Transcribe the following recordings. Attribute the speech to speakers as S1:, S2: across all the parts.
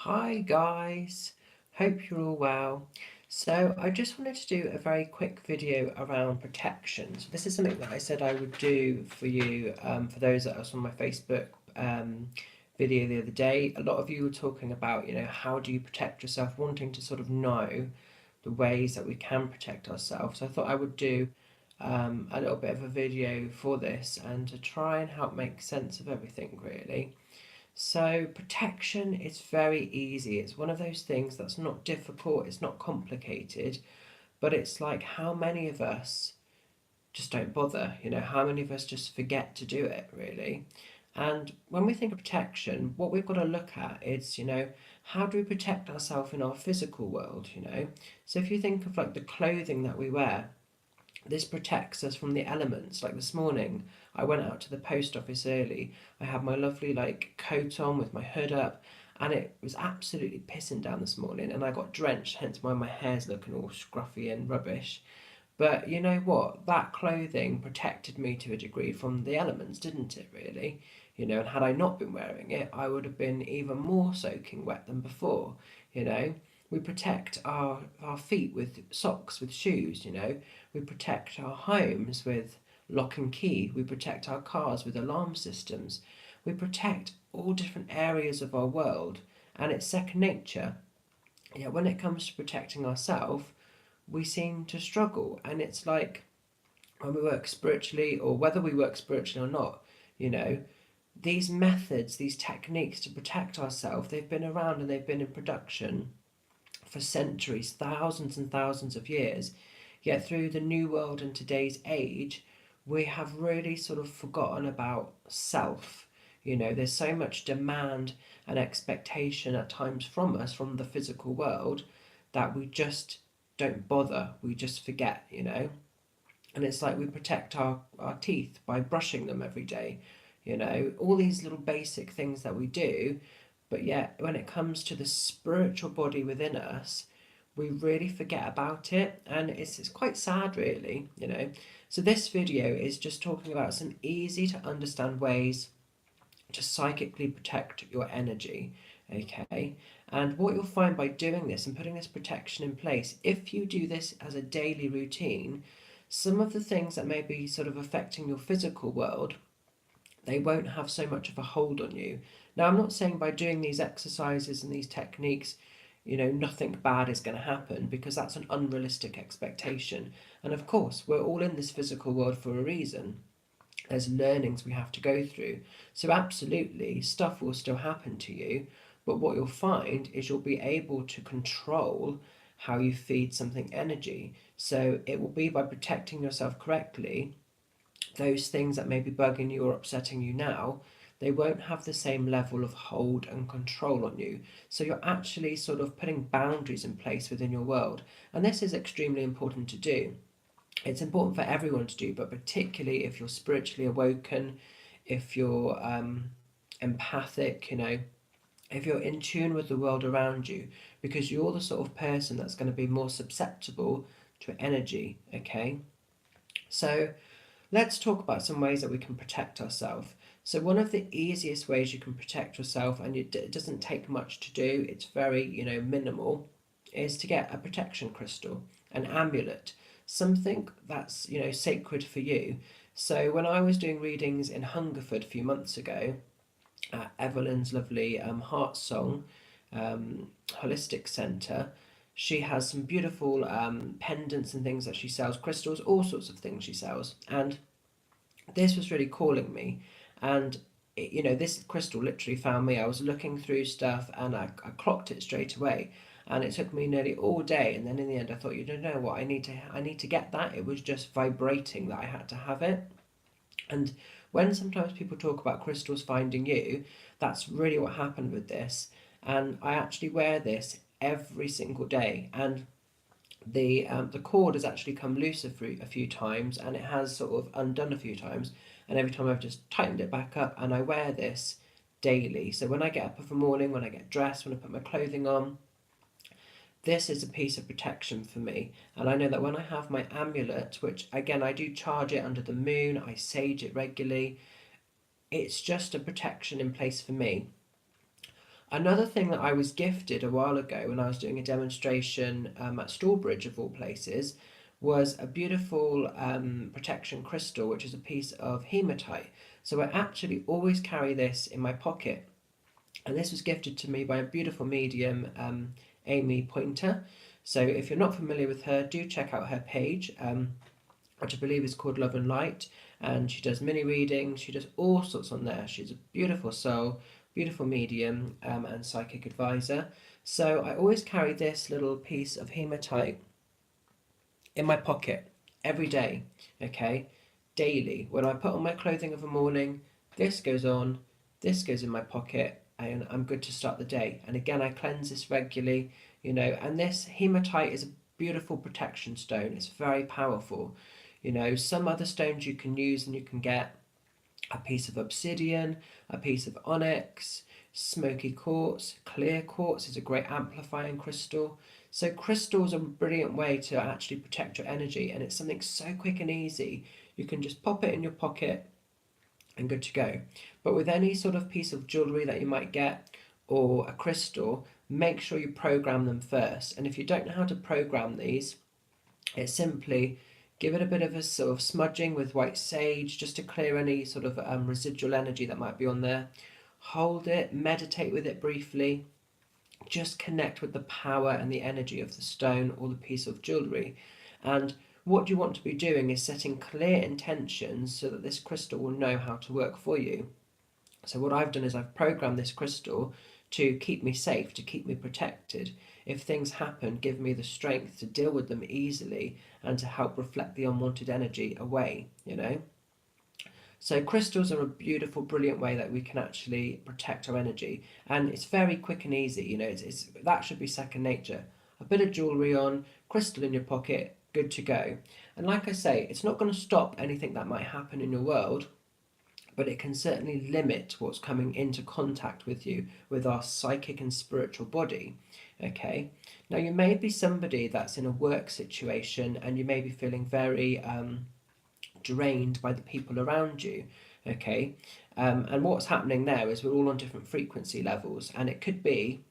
S1: Hi guys, hope you're all well. So I just wanted to do a very quick video around protection. So this is something that I said I would do for you, for those that was on my Facebook video the other day. A lot of you were talking about, how do you protect yourself, wanting to sort of know the ways that we can protect ourselves. So I thought I would do a little bit of a video for this and to try and help make sense of everything really. So, protection is very easy. It's one of those things that's not difficult, it's not complicated, but it's like how many of us just don't bother, how many of us just forget to do it, really. And when we think of protection, what we've got to look at is, how do we protect ourselves in our physical world? So, if you think of like the clothing that we wear, this protects us from the elements. Like this morning, I went out to the post office early. I had my lovely like coat on with my hood up, and it was absolutely pissing down this morning, and I got drenched. Hence why my hair's looking all scruffy and rubbish. But you know what? That clothing protected me to a degree from the elements, didn't it? Really, and had I not been wearing it, I would have been even more soaking wet than before. You know, we protect our feet with socks, with shoes. We protect our homes with lock and key. We protect our cars with alarm systems. We protect all different areas of our world, and it's second nature. Yet when it comes to protecting ourselves, we seem to struggle. And it's like when we work spiritually, or whether we work spiritually or not, you know, these methods, these techniques to protect ourselves, they've been around and they've been in production for centuries, thousands and thousands of years. Yet through the new world and today's age, we have really sort of forgotten about self. There's so much demand and expectation at times from us, from the physical world, that we just don't bother. We just forget. And it's like we protect our teeth by brushing them every day. All these little basic things that we do, but yet when it comes to the spiritual body within us, we really forget about it, and it's quite sad really. So this video is just talking about some easy to understand ways to psychically protect your energy, okay? And what you'll find by doing this and putting this protection in place, if you do this as a daily routine, some of the things that may be sort of affecting your physical world, they won't have so much of a hold on you. Now, I'm not saying by doing these exercises and these techniques, nothing bad is going to happen, because that's an unrealistic expectation. And of course, we're all in this physical world for a reason. There's learnings we have to go through. So, absolutely, stuff will still happen to you, but what you'll find is you'll be able to control how you feed something energy. So, it will be by protecting yourself correctly, those things that may be bugging you or upsetting you now, they won't have the same level of hold and control on you. So you're actually sort of putting boundaries in place within your world. And this is extremely important to do. It's important for everyone to do, but particularly if you're spiritually awoken, if you're empathic, if you're in tune with the world around you, because you're the sort of person that's going to be more susceptible to energy, okay? So let's talk about some ways that we can protect ourselves. So one of the easiest ways you can protect yourself, and it doesn't take much to do, it's very, minimal, is to get a protection crystal, an amulet, something that's, sacred for you. So when I was doing readings in Hungerford a few months ago, at Evelyn's lovely Heart Song Holistic Centre, she has some beautiful pendants and things that she sells, crystals, all sorts of things she sells. And this was really calling me. And this crystal literally found me. I was looking through stuff, and I clocked it straight away. And it took me nearly all day. And then in the end, I thought, you don't know what, I need to get that. It was just vibrating that I had to have it. And when sometimes people talk about crystals finding you, that's really what happened with this. And I actually wear this every single day. And the cord has actually come loose a few times, and it has sort of undone a few times, and every time I've just tightened it back up. And I wear this daily. So when I get up in the morning, when I get dressed, when I put my clothing on, this is a piece of protection for me. And I know that when I have my amulet, which again I do charge it under the moon, I sage it regularly, it's just a protection in place for me. Another thing that I was gifted a while ago when I was doing a demonstration at Stallbridge, of all places, was a beautiful protection crystal, which is a piece of hematite. So I actually always carry this in my pocket, and this was gifted to me by a beautiful medium, Amy Pointer. So if you're not familiar with her, do check out her page, which I believe is called Love and Light. And she does mini readings, she does all sorts on there. She's a beautiful soul, beautiful medium, and psychic advisor. So I always carry this little piece of hematite in my pocket every day, okay? Daily. When I put on my clothing of a morning, this goes on, this goes in my pocket, and I'm good to start the day. And again, I cleanse this regularly, and this hematite is a beautiful protection stone. It's very powerful. Some other stones you can use and you can get a piece of obsidian, a piece of onyx, smoky quartz, clear quartz is a great amplifying crystal. So crystals are a brilliant way to actually protect your energy, and it's something so quick and easy. You can just pop it in your pocket and good to go. But with any sort of piece of jewellery that you might get or a crystal, make sure you program them first. And if you don't know how to program these, it's simply give it a bit of a sort of smudging with white sage just to clear any sort of residual energy that might be on there. Hold it, meditate with it briefly, just connect with the power and the energy of the stone or the piece of jewellery. And what you want to be doing is setting clear intentions so that this crystal will know how to work for you. So what I've done is I've programmed this crystal to keep me safe, to keep me protected. If things happen, give me the strength to deal with them easily and to help reflect the unwanted energy away. So crystals are a beautiful, brilliant way that we can actually protect our energy, and it's very quick and easy. That should be second nature. A bit of jewellery on, crystal in your pocket, good to go. And like I say, it's not going to stop anything that might happen in your world, but it can certainly limit what's coming into contact with you, with our psychic and spiritual body. Okay, now you may be somebody that's in a work situation and you may be feeling very drained by the people around you. Okay, and what's happening there is we're all on different frequency levels, and it could be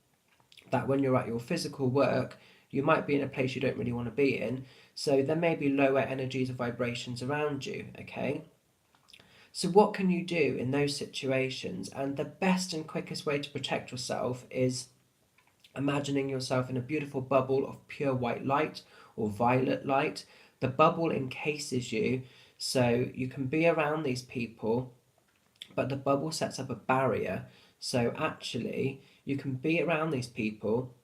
S1: that when you're at your physical work, you might be in a place you don't really want to be in, so there may be lower energies or vibrations around you. Okay, so what can you do in those situations? And the best and quickest way to protect yourself is imagining yourself in a beautiful bubble of pure white light or violet light. The bubble encases you so you can be around these people, but the bubble sets up a barrier. So actually, you can be around these people,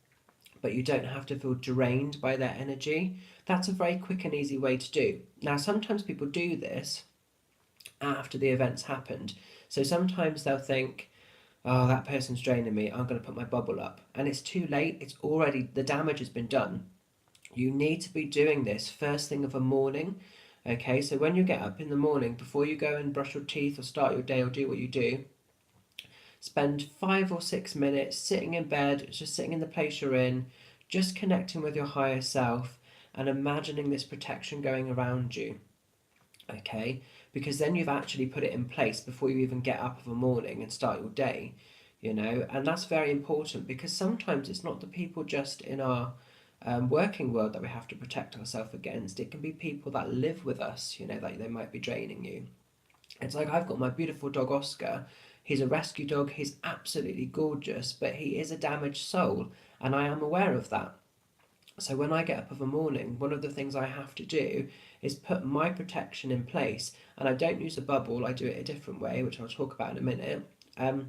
S1: but you don't have to feel drained by their energy. That's a very quick and easy way to do. Now, sometimes people do this after the event's happened. So sometimes they'll think, oh, that person's draining me, I'm going to put my bubble up. And it's too late, the damage has been done. You need to be doing this first thing of a morning. Okay, so when you get up in the morning, before you go and brush your teeth or start your day or do what you do, spend 5 or 6 minutes sitting in bed, just sitting in the place you're in, just connecting with your higher self and imagining this protection going around you. Okay, because then you've actually put it in place before you even get up of a morning and start your day, and that's very important because sometimes it's not the people just in our working world that we have to protect ourselves against. It can be people that live with us, that they might be draining you. It's like I've got my beautiful dog Oscar. He's a rescue dog, he's absolutely gorgeous, but he is a damaged soul, and I am aware of that. So when I get up of a morning, one of the things I have to do is put my protection in place. And I don't use a bubble, I do it a different way, which I'll talk about in a minute. And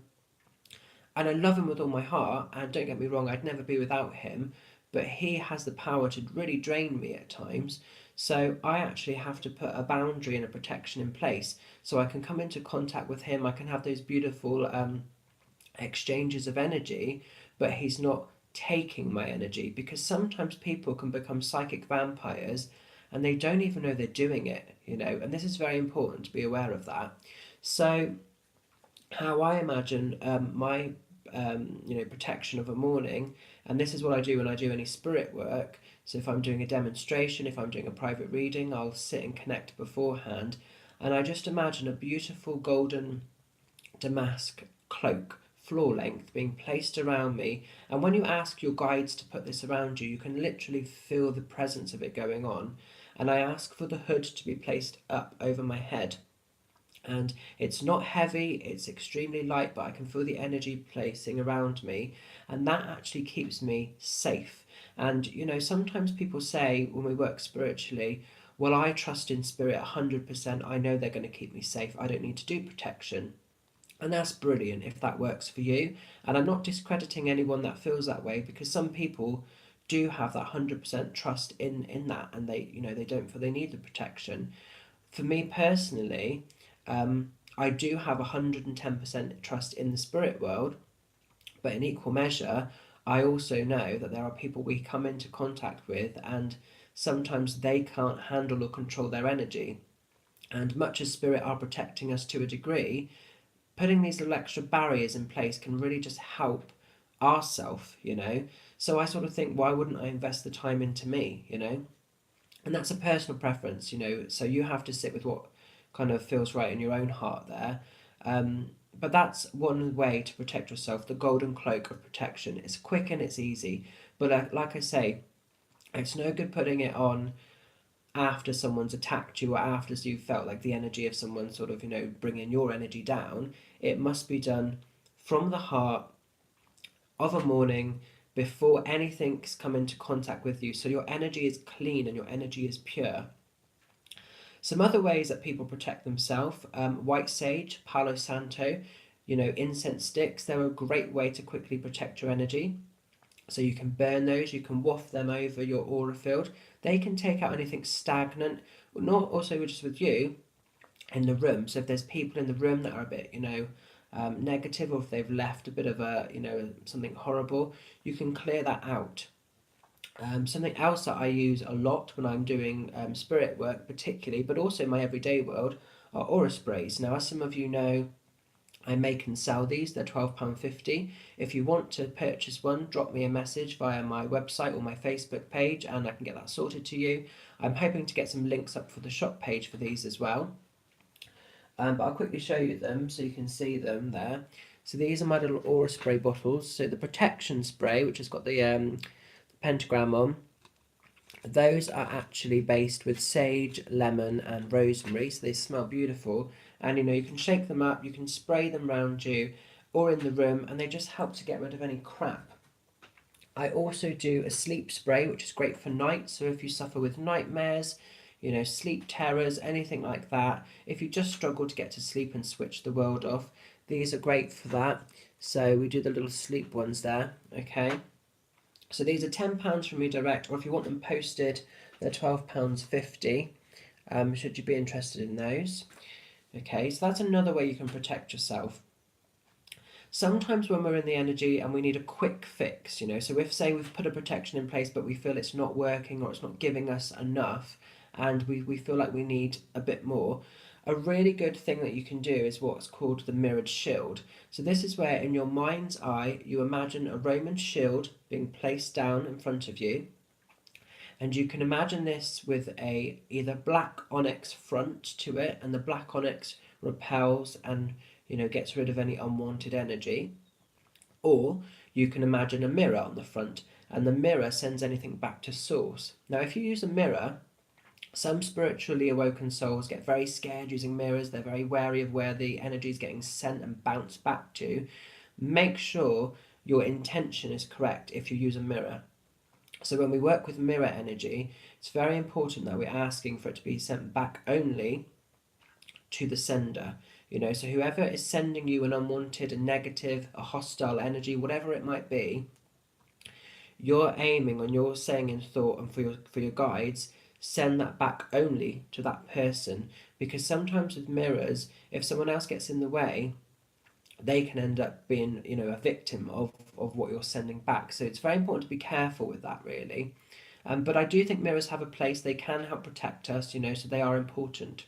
S1: I love him with all my heart, and don't get me wrong, I'd never be without him, but he has the power to really drain me at times. So I actually have to put a boundary and a protection in place so I can come into contact with him. I can have those beautiful exchanges of energy, but he's not taking my energy, because sometimes people can become psychic vampires and they don't even know they're doing it, and this is very important to be aware of that. So how I imagine my protection of a morning, and this is what I do when I do any spirit work. So if I'm doing a demonstration, if I'm doing a private reading, I'll sit and connect beforehand, and I just imagine a beautiful golden damask cloak floor length being placed around me. And when you ask your guides to put this around you, you can literally feel the presence of it going on. And I ask for the hood to be placed up over my head. And it's not heavy, it's extremely light, but I can feel the energy placing around me, and that actually keeps me safe. And sometimes people say when we work spiritually, well, I trust in spirit 100%, I know they're going to keep me safe, I don't need to do protection. And that's brilliant if that works for you. And I'm not discrediting anyone that feels that way, because some people do have that 100% trust in that, and they don't feel they need the protection. For me personally, I do have 110% trust in the spirit world, but in equal measure, I also know that there are people we come into contact with, and sometimes they can't handle or control their energy. And much as spirit are protecting us to a degree, putting these little extra barriers in place can really just help ourself. So I sort of think, why wouldn't I invest the time into me? And that's a personal preference. So you have to sit with what kind of feels right in your own heart there. But that's one way to protect yourself, the golden cloak of protection. It's quick and it's easy, but like I say, it's no good putting it on after someone's attacked you, or after you've felt like the energy of someone sort of bringing your energy down. It must be done from the heart of a morning, before anything's come into contact with you, so your energy is clean and your energy is pure. Some other ways that people protect themselves: white sage, Palo Santo, incense sticks. They're a great way to quickly protect your energy. So you can burn those, you can waft them over your aura field. They can take out anything stagnant, not also just with you in the room. So if there's people in the room that are a bit, negative, or if they've left a bit of something horrible, you can clear that out. Something else that I use a lot when I'm doing spirit work, particularly, but also in my everyday world, are aura sprays. Now, as some of you know, I make and sell these. They're £12.50. If you want to purchase one, drop me a message via my website or my Facebook page, and I can get that sorted to you. I'm hoping to get some links up for the shop page for these as well. But I'll quickly show you them so you can see them there. So these are my little aura spray bottles. So the protection spray, which has got the pentagram on, those are actually based with sage, lemon and rosemary, so they smell beautiful. And you can shake them up, you can spray them around you or in the room, and they just help to get rid of any crap. I also do a sleep spray, which is great for night. So if you suffer with nightmares, sleep terrors, anything like that, if you just struggle to get to sleep and switch the world off, these are great for that. So we do the little sleep ones there, okay? So these are £10 from me direct, or if you want them posted, they're £12.50. Should you be interested in those? Okay, so that's another way you can protect yourself. Sometimes when we're in the energy and we need a quick fix, so if, say, we've put a protection in place but we feel it's not working or it's not giving us enough, and we feel like we need a bit more, a really good thing that you can do is what's called the mirrored shield. So this is where in your mind's eye you imagine a Roman shield being placed down in front of you, and you can imagine this with a either black onyx front to it, and the black onyx repels and gets rid of any unwanted energy. Or you can imagine a mirror on the front, and the mirror sends anything back to source. Now if you use a mirror, some spiritually awoken souls get very scared using mirrors. They're very wary of where the energy is getting sent and bounced back to. Make sure your intention is correct if you use a mirror. So when we work with mirror energy, it's very important that we're asking for it to be sent back only to the sender. So whoever is sending you an unwanted, a negative, a hostile energy, whatever it might be, you're aiming on, you're saying in thought, and for your guides, send that back only to that person. Because sometimes with mirrors, if someone else gets in the way, they can end up being a victim of what you're sending back. So it's very important to be careful with that, really. But I do think mirrors have a place. They can help protect us, so they are important.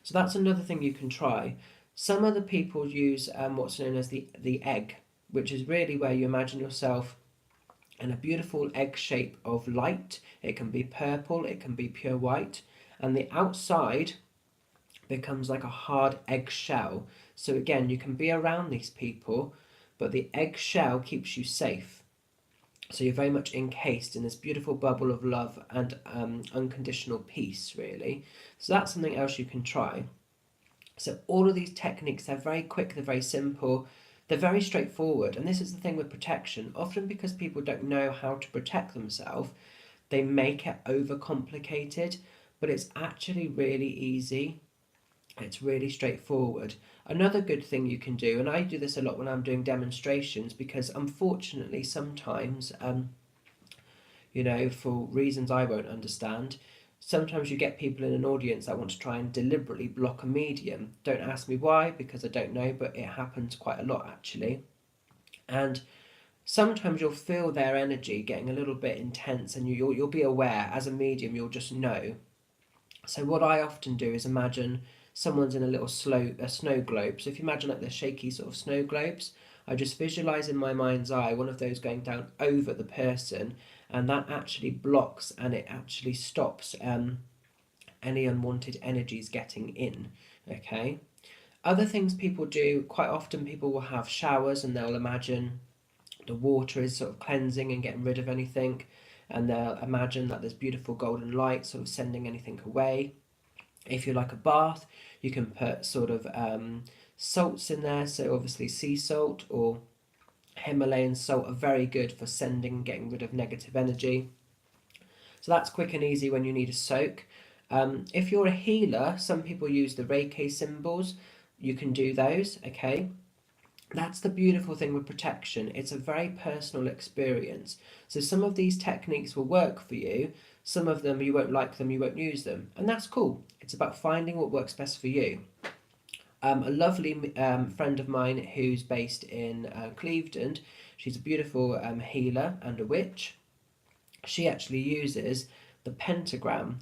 S1: So that's another thing you can try. Some other people use what's known as the egg, which is really where you imagine yourself in a beautiful egg shape of light. It can be purple, it can be pure white, and the outside becomes like a hard egg shell. So again, you can be around these people, but the eggshell keeps you safe. So you're very much encased in this beautiful bubble of love and unconditional peace, really. So that's something else you can try. So all of these techniques, they're very quick, they're very simple, they're very straightforward. And this is the thing with protection. Often because people don't know how to protect themselves, they make it overcomplicated, but it's actually really easy. It's really straightforward. Another good thing you can do, and I do this a lot when I'm doing demonstrations, because unfortunately sometimes, for reasons I won't understand, sometimes you get people in an audience that want to try and deliberately block a medium. Don't ask me why, because I don't know, but it happens quite a lot actually. And sometimes you'll feel their energy getting a little bit intense, and you'll be aware as a medium. You'll just know. So what I often do is imagine someone's in a little snow globe. So if you imagine like the shaky sort of snow globes, I just visualize in my mind's eye one of those going down over the person, and that actually blocks and it actually stops any unwanted energies getting in. Okay. Other things people do quite often, people will have showers and they'll imagine the water is sort of cleansing and getting rid of anything, and they'll imagine that there's beautiful golden light sort of sending anything away. If you like a bath, you can put sort of salts in there. So obviously sea salt or Himalayan salt are very good for sending and getting rid of negative energy. So that's quick and easy when you need a soak. If you're a healer, some people use the Reiki symbols. You can do those, okay? That's the beautiful thing with protection. It's a very personal experience. So some of these techniques will work for you. Some of them you won't like them, you won't use them. And that's cool. It's about finding what works best for you. A lovely friend of mine who's based in Clevedon, she's a beautiful healer and a witch. She actually uses the pentagram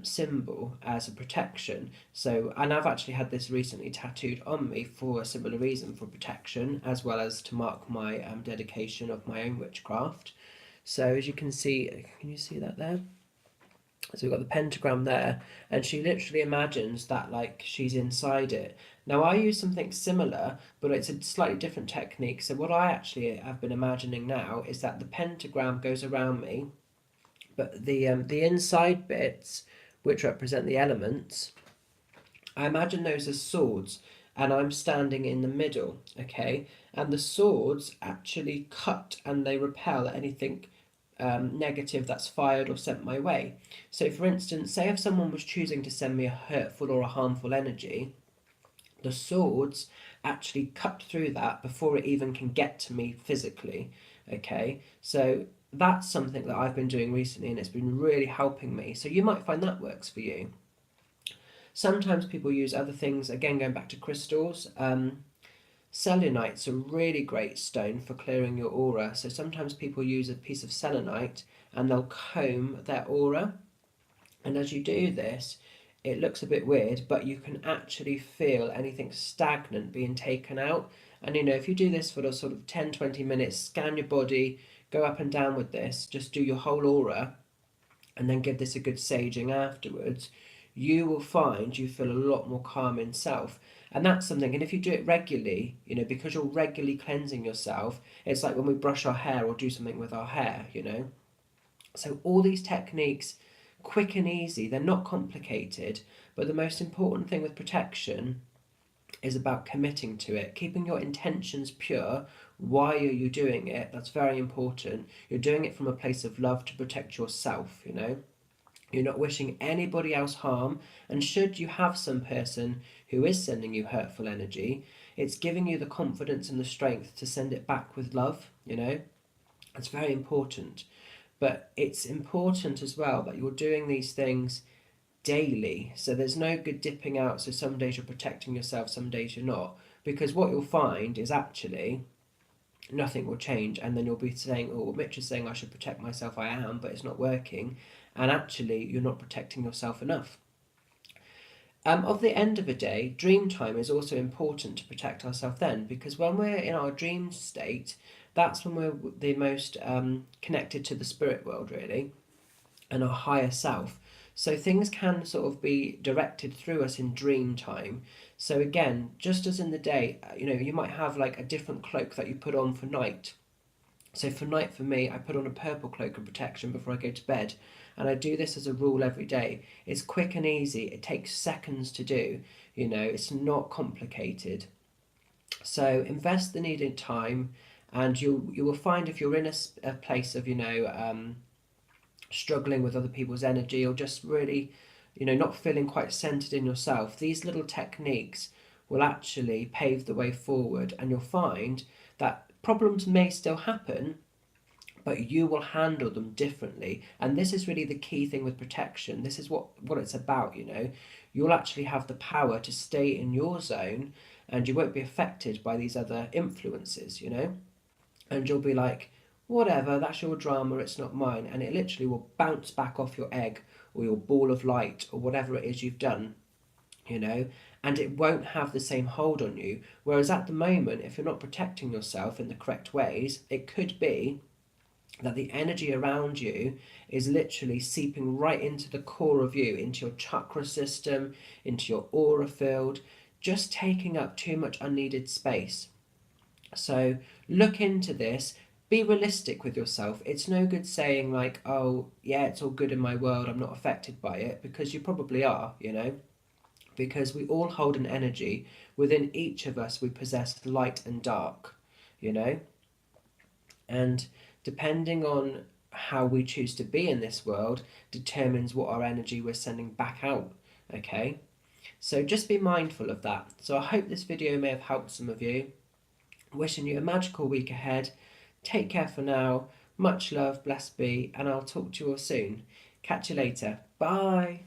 S1: symbol as a protection. So, and I've actually had this recently tattooed on me for a similar reason, for protection, as well as to mark my dedication of my own witchcraft. So, as you can you see that there? So we've got the pentagram there, and she literally imagines that like she's inside it. Now I use something similar, but it's a slightly different technique. So what I actually have been imagining now is that the pentagram goes around me, but the inside bits, which represent the elements, I imagine those as swords, and I'm standing in the middle, okay? And the swords actually cut and they repel anything negative that's fired or sent my way. So, for instance, say if someone was choosing to send me a hurtful or a harmful energy, the swords actually cut through that before it even can get to me physically. Okay, so that's something that I've been doing recently and it's been really helping me. So, you might find that works for you. Sometimes people use other things, again, going back to crystals. Selenite's a really great stone for clearing your aura. So sometimes people use a piece of selenite and they'll comb their aura. And as you do this, it looks a bit weird, but you can actually feel anything stagnant being taken out. And if you do this for a sort of 10-20 minutes, scan your body, go up and down with this, just do your whole aura, and then give this a good saging afterwards, you will find you feel a lot more calm in self. And that's something, and if you do it regularly, because you're regularly cleansing yourself, it's like when we brush our hair or do something with our hair. So all these techniques, quick and easy, they're not complicated, but the most important thing with protection is about committing to it, keeping your intentions pure. Why are you doing it? That's very important. You're doing it from a place of love to protect yourself. You're not wishing anybody else harm, and should you have some person who is sending you hurtful energy, it's giving you the confidence and the strength to send it back with love. It's very important. But it's important as well that you're doing these things daily. So there's no good dipping out. So some days you're protecting yourself, some days you're not. Because what you'll find is actually nothing will change, and then you'll be saying, oh, Mitch is saying I should protect myself, I am, but it's not working, and actually you're not protecting yourself enough. Of the end of a day, dream time is also important to protect ourselves then, because when we're in our dream state, that's when we're the most connected to the spirit world, really, and our higher self. So things can sort of be directed through us in dream time. So again, just as in the day, you might have like a different cloak that you put on for night. So for night, for me, I put on a purple cloak of protection before I go to bed. And I do this as a rule every day. It's quick and easy. It takes seconds to do. It's not complicated. So invest the needed time, and you will find if you're in a place of struggling with other people's energy, or just really not feeling quite centered in yourself, these little techniques will actually pave the way forward, and you'll find that problems may still happen, but you will handle them differently. And this is really the key thing with protection. This is what it's about. You'll actually have the power to stay in your zone, and you won't be affected by these other influences. And you'll be like, whatever, that's your drama, it's not mine. And it literally will bounce back off your egg or your ball of light or whatever it is you've done. And it won't have the same hold on you. Whereas at the moment, if you're not protecting yourself in the correct ways, it could be that the energy around you is literally seeping right into the core of you, into your chakra system, into your aura field, just taking up too much unneeded space. So look into this. Be realistic with yourself. It's no good saying, like, oh, yeah, it's all good in my world, I'm not affected by it, because you probably are. Because we all hold an energy. Within each of us, we possess light and dark. And depending on how we choose to be in this world determines what our energy we're sending back out. Okay? So just be mindful of that. So I hope this video may have helped some of you. Wishing you a magical week ahead. Take care for now. Much love, blessed be, and I'll talk to you all soon. Catch you later. Bye.